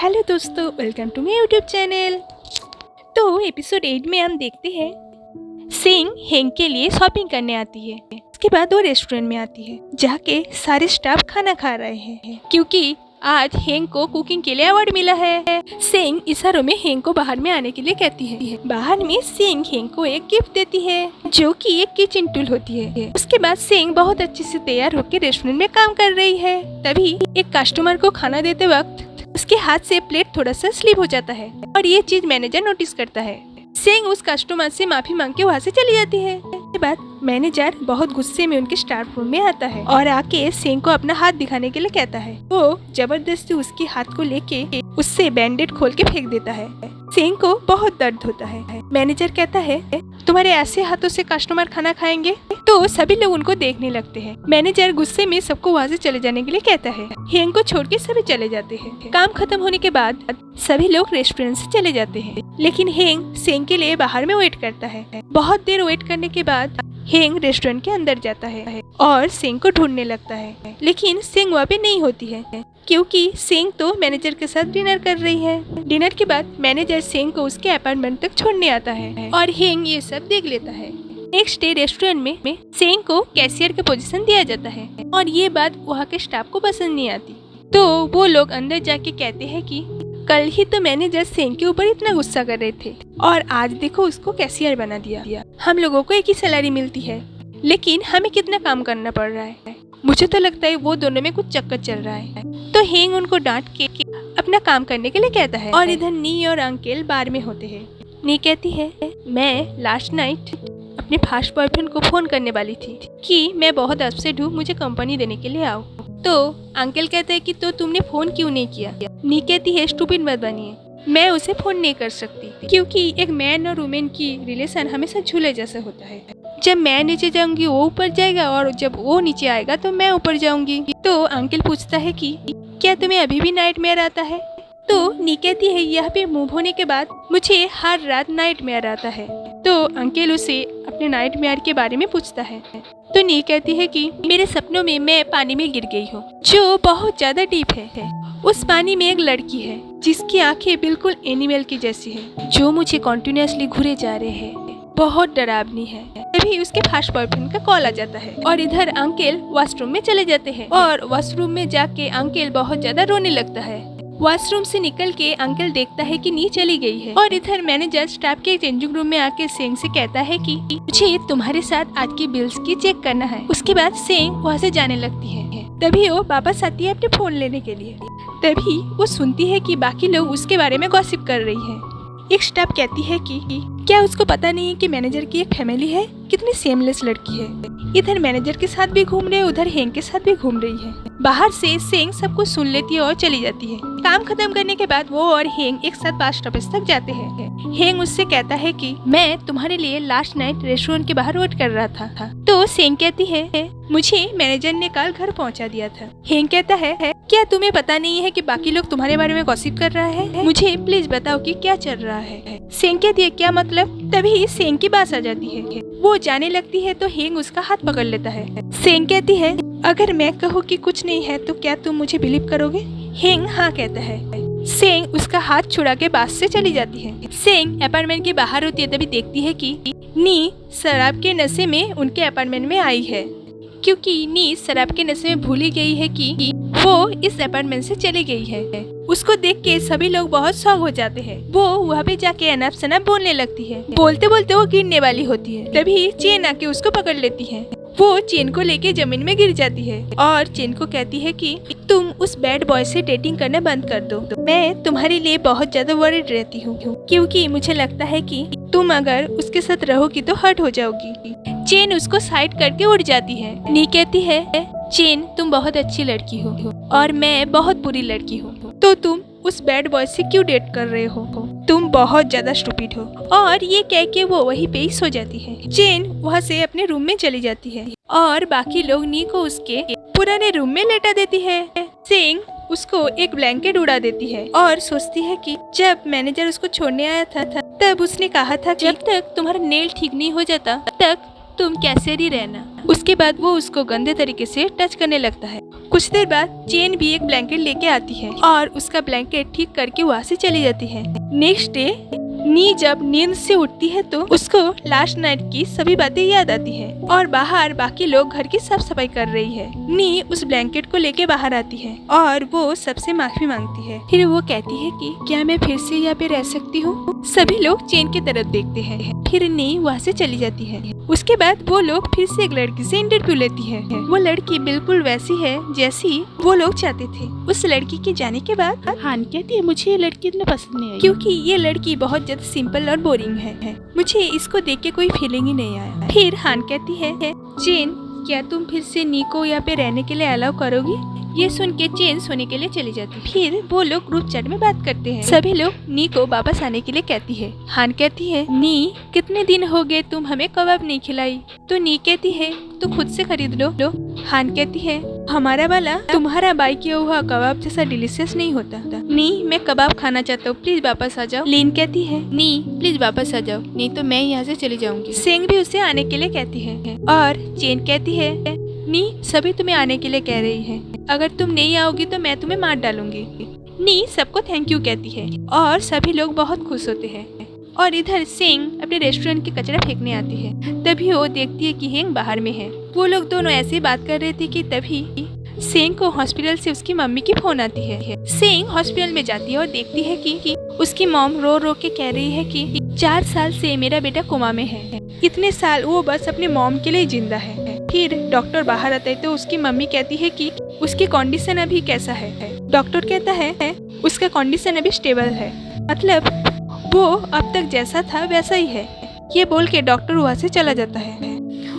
Hello दोस्तों, welcome to my YouTube channel. तो episode 8 में हम देखते हैं सिंह हेंग के लिए शॉपिंग करने आती है। उसके बाद वो रेस्टोरेंट में आती है, जाके सारे स्टाफ खाना खा रहे हैं क्योंकि आज हेंग को कुकिंग के लिए अवार्ड मिला है। सिंह इशारों में हेंग को बाहर में आने के लिए कहती है। बाहर में सिंह हेंग को एक गिफ्ट देती है जो कि एक किचन टूल होती है। उसके बाद सिंह बहुत अच्छे से तैयार होकर रेस्टोरेंट में काम कर रही है। तभी एक कस्टमर को खाना देते वक्त उसके हाथ से प्लेट थोड़ा सा स्लिप हो जाता है और ये चीज मैनेजर नोटिस करता है। सिंह उस कस्टमर से माफी मांग के वहाँ से चली जाती है। इसके बाद मैनेजर बहुत गुस्से में उनके स्टाफ रूम में आता है और आके सिंह को अपना हाथ दिखाने के लिए कहता है। वो जबरदस्ती उसके हाथ को लेके उससे बैंडेड खोल के फेंक देता है। सिंह को बहुत दर्द होता है। मैनेजर कहता है, तुम्हारे ऐसे हाथों से कस्टमर खाना खाएंगे? तो सभी लोग उनको देखने लगते हैं। मैनेजर गुस्से में सबको वहाँ से चले जाने के लिए कहता है। हेंग को छोड़ के सभी चले जाते हैं। काम खत्म होने के बाद सभी लोग रेस्टोरेंट से चले जाते हैं, लेकिन हेंग सिंह के लिए बाहर में वेट करता है। बहुत देर वेट करने के बाद हेंग रेस्टोरेंट के अंदर जाता है और सिंह को ढूंढने लगता है, लेकिन सिंह वहाँ पे नहीं होती है क्योंकि सिंह तो मैनेजर के साथ डिनर कर रही है। डिनर के बाद मैनेजर सिंह को उसके अपार्टमेंट तक छोड़ने आता है और हेंग ये सब देख लेता है। नेक्स्ट डे रेस्टोरेंट में सिंह को कैशियर का पोजीशन दिया जाता है और ये बात वहाँ के स्टाफ को पसंद नहीं आती। तो वो लोग अंदर जाके कहते हैं कि कल ही तो मैनेजर सिंह के ऊपर इतना गुस्सा कर रहे थे और आज देखो उसको कैशियर बना दिया। हम लोगों को एक ही सैलरी मिलती है, लेकिन हमें कितना काम करना पड़ रहा है। मुझे तो लगता है वो दोनों में कुछ चक्कर चल रहा है। तो हेंग उनको डांट के अपना काम करने के लिए कहता है और इधर नी और अंकल बार में होते हैं। नी कहती है, मैं लास्ट नाइट अपने फास्ट बॉयफ्रेंड को फोन करने वाली थी कि मैं बहुत अपसेट हूँ, मुझे कंपनी देने के लिए आओ। तो अंकल कहते हैं कि तो तुमने फोन क्यों नहीं किया? नी कहती है, स्टूपिड मत बनिए, मैं उसे फोन नहीं कर सकती क्योंकि एक मैन और वुमेन की रिलेशन हमेशा झूले जैसा होता है। जब मैं नीचे जाऊंगी वो ऊपर जाएगा और जब वो नीचे आएगा तो मैं ऊपर जाऊंगी। तो अंकल पूछता है कि क्या तुम्हें अभी भी नाइटमेयर आता है? तो नी कहती है, यह पे मूव होने के बाद मुझे हर रात नाइटमेयर आता है। तो अंकल उसे अपने नाइटमेयर के बारे में पूछता है। तो नी कहती है कि मेरे सपनों में मैं पानी में गिर गई हूँ जो बहुत ज्यादा डीप है। उस पानी में एक लड़की है जिसकी आंखें बिल्कुल एनिमल की जैसी है, जो मुझे कॉन्टिन्यूसली घूरे जा रहे हैं, बहुत डरावनी है। तभी उसके फास्ट बॉयफ्रेंड का कॉल आ जाता है और इधर अंकल वॉशरूम में चले जाते हैं और वॉशरूम में जाके अंकल बहुत ज्यादा रोने लगता है। वॉशरूम से निकल के अंकल देखता है कि नी चली गई है और इधर मैनेजर स्टाफ के चेंजिंग रूम में आके सिंह से कहता है कि मुझे तुम्हारे साथ आज की बिल्स की चेक करना है। उसके बाद सिंह वहाँ से जाने लगती है। तभी वो वापस आती है अपने फोन लेने के लिए। तभी वो सुनती है कि बाकी लोग उसके बारे में गॉसिप कर रही है। एक स्टाफ कहती है कि क्या उसको पता नहीं है कि मैनेजर की एक फैमिली है? कितनी सेमलेस लड़की है। इधर मैनेजर के साथ भी घूम रहे, उधर हेंग के साथ भी घूम रही है। बाहर से सिंह सब कुछ सुन लेती है और चली जाती है। काम खत्म करने के बाद वो और हेंग एक साथ बस स्टॉपेज तक जाते हैं। हेंग उससे कहता है कि मैं तुम्हारे लिए लास्ट नाइट रेस्टोरेंट के बाहर वेट कर रहा था। तो सिंह कहती है, मुझे मैनेजर ने कल घर पहुंचा दिया था। हेंग कहता है, क्या तुम्हें पता नहीं है कि बाकी लोग तुम्हारे बारे में गॉसिप कर रहा है? मुझे प्लीज बताओ कि क्या चल रहा है। सिंह कहती है, क्या मतलब? तभी सिंह की बात आ जाती है। वो जाने लगती है तो हेंग उसका हाथ पकड़ लेता है। सिंह कहती है, अगर मैं कहूँ कि कुछ नहीं है तो क्या तुम मुझे बिलीव करोगे? हेंग हाँ कहता है। सिंह उसका हाथ छुड़ा के बस से चली जाती है। सिंह अपार्टमेंट के बाहर होती है, तभी देखती है कि नी शराब के नशे में उनके अपार्टमेंट में आई है क्योंकि नी शराब के नशे में भूल गई है कि वो इस अपार्टमेंट से चली गई है। उसको देख के सभी लोग बहुत शॉक हो जाते हैं। वो वहाँ पे जाके अनाप शनाप बोलने लगती है। बोलते बोलते वो गिरने वाली होती है। तभी चेन आके उसको पकड़ लेती है। वो चेन को लेके जमीन में गिर जाती है और चेन को कहती है कि तुम उस बैड बॉय से डेटिंग करना बंद कर दो। मैं तुम्हारे लिए बहुत ज्यादा वरीड रहती हूँ क्योंकि मुझे लगता है कि तुम अगर उसके साथ रहोगी तो हर्ट हो जाओगी। चेन उसको साइड करके उड़ जाती है। नी कहती है, चेन तुम बहुत अच्छी लड़की हो और मैं बहुत बुरी लड़की हूँ, तो तुम उस बैड बॉय से क्यों डेट कर रहे हो? तुम बहुत ज्यादा स्टूपिड हो। और ये कह के वो वहीं पे ही सो जाती है। चेन वहाँ से अपने रूम में चली जाती है और बाकी लोग नी को उसके पुराने रूम में लेटा देती है। सिंह उसको एक ब्लैंकेट उड़ा देती है और सोचती है कि जब मैनेजर उसको छोड़ने आया था तब उसने कहा था जब तक तुम्हारा नेल ठीक नहीं हो जाता तब तक तुम कैसे ही रहना। उसके बाद वो उसको गंदे तरीके से टच करने लगता है कुछ देर बाद चेन भी एक ब्लैंकेट लेके आती है और उसका ब्लैंकेट ठीक करके वहाँ से चली जाती है। नेक्स्ट डे नी जब नींद से उठती है तो उसको लास्ट नाइट की सभी बातें याद आती है और बाहर बाकी लोग घर की साफ सफाई कर रही है। नी उस ब्लैंकेट को लेके बाहर आती है और वो सबसे माफी मांगती है। फिर वो कहती है कि क्या मैं फिर से यहाँ पे रह सकती हूँ। सभी लोग चेन की तरफ देखते हैं। फिर नी वहाँ से चली जाती है। उसके बाद वो लोग फिर से एक लड़की से इंटरव्यू लेती है। वो लड़की बिल्कुल वैसी है जैसी वो लोग चाहते थे। उस लड़की के जाने के बाद हान कहती है मुझे ये लड़की इतना पसंद नहीं आई क्योंकि ये लड़की बहुत ज्यादा सिंपल और बोरिंग है। मुझे इसको देख के कोई फीलिंग ही नहीं आया। फिर हान कहती है चेन क्या तुम फिर से नी को यहाँ पे रहने के लिए अलाउ करोगी। ये सुन के चेन सोने के लिए चली जाती। फिर वो लोग ग्रुप चैट में बात करते हैं। सभी लोग नी को वापस आने के लिए कहती है। हान कहती है नी कितने दिन हो गए तुम हमें कबाब नहीं खिलाई। तो नी कहती है तो खुद से खरीद लो। हान कहती है हमारा वाला तुम्हारा बाई किया हुआ कबाब जैसा डिलीशियस नहीं होता। नी मैं कबाब खाना चाहता हूँ, प्लीज वापस आ जाओ। लीन कहती है नी प्लीज वापस आ जाओ, नहीं तो मैं यहाँ से चली जाऊंगी। सेंग भी उसे आने के लिए कहती है और चेन कहती है नी सभी तुम्हें आने के लिए कह रही है, अगर तुम नहीं आओगी तो मैं तुम्हें मार डालूंगी। नी सबको थैंक यू कहती है और सभी लोग बहुत खुश होते हैं। और इधर सिंह अपने रेस्टोरेंट की कचरा फेंकने आती है। तभी वो देखती है कि हेंग बाहर में है। वो लोग दोनों ऐसे ही बात कर रहे थे कि तभी सिंह को हॉस्पिटल से उसकी मम्मी की फोन आती है। सिंह हॉस्पिटल में जाती है और देखती है कि उसकी मॉम रो रो के कह रही है कि 4 साल से मेरा बेटा कोमा में है। इतने साल वो बस अपने मॉम के लिए जिंदा है। फिर डॉक्टर बाहर आता है तो उसकी मम्मी कहती है कि उसकी कंडीशन अभी कैसा है। डॉक्टर कहता है उसका कंडीशन अभी स्टेबल है, मतलब वो अब तक जैसा था वैसा ही है। ये बोल के डॉक्टर वहाँ से चला जाता है।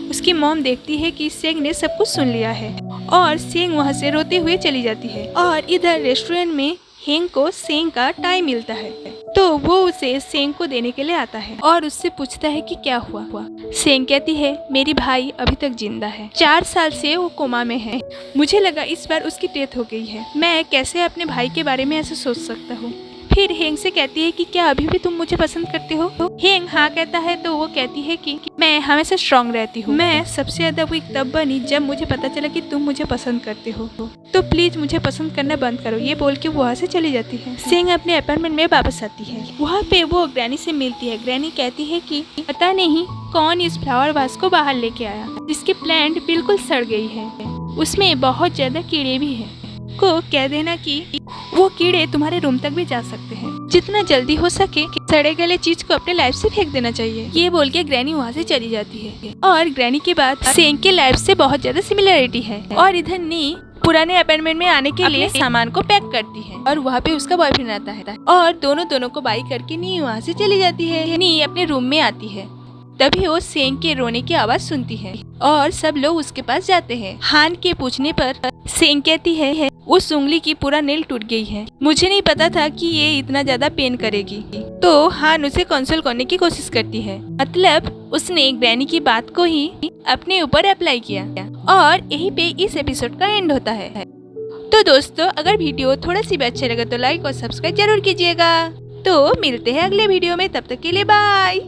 उसकी मॉम देखती है कि सेंग ने सब कुछ सुन लिया है और सेंग वहाँ से रोते हुए चली जाती है। और इधर रेस्टोरेंट में हेंग को सेंग का टाई मिलता है तो वो उसे सेंग को देने के लिए आता है और उससे पूछता है कि क्या हुआ। सेंग कहती है मेरी भाई अभी तक जिंदा है, 4 साल से वो कोमा में है। मुझे लगा इस बार उसकी डेथ हो गई है। मैं कैसे अपने भाई के बारे में ऐसे सोच सकता हूँ। फिर हेंग से कहती है कि क्या अभी भी तुम मुझे पसंद करते हो। हेंग हाँ कहता है तो वो कहती है कि मैं हमेशा स्ट्रांग रहती हूँ। मैं सबसे ज्यादा वीक तब बनी जब मुझे पता चला कि तुम मुझे पसंद करते हो, तो प्लीज मुझे पसंद करना बंद करो। ये बोल के वहाँ से चली जाती है। सिंह अपने अपार्टमेंट में वापस आती है। वहाँ पे वो ग्रैनी से मिलती है। ग्रैनी कहती है कि पता नहीं कौन इस फ्लावर वास को बाहर लेके आया जिसकी प्लांट बिल्कुल सड़ गई है, उसमें बहुत ज्यादा कीड़े भी हैं। को कह देना कि वो कीड़े तुम्हारे रूम तक भी जा सकते हैं। जितना जल्दी हो सके सड़े गले चीज को अपने लाइफ से फेंक देना चाहिए। ये बोल के ग्रैनी वहाँ से चली जाती है। और ग्रैनी के बाद सेंग के लाइफ से बहुत ज्यादा सिमिलरिटी है। और इधर नी पुराने अपार्टमेंट में आने के लिए सामान को पैक करती है और वहाँ पे उसका बॉयफ्रेंड आता है और दोनों को बाई करके नी वहाँ से चली जाती है। नी अपने रूम में आती है। तभी वो सेंग के रोने की आवाज सुनती है और सब लोग उसके पास जाते हैं। हान के पूछने पर सेंग कहती है उस उंगली की पूरा नेल टूट गई है, मुझे नहीं पता था कि ये इतना ज्यादा पेन करेगी। तो हान उसे कंसोल करने की कोशिश करती है, मतलब उसने ग्रैनी की बात को ही अपने ऊपर अप्लाई किया। और यहीं पे इस एपिसोड का एंड होता है। तो दोस्तों अगर वीडियो थोड़ा सी भी अच्छा लगा तो लाइक और सब्सक्राइब जरूर कीजिएगा। तो मिलते हैं अगले वीडियो में, तब तक के लिए बाय।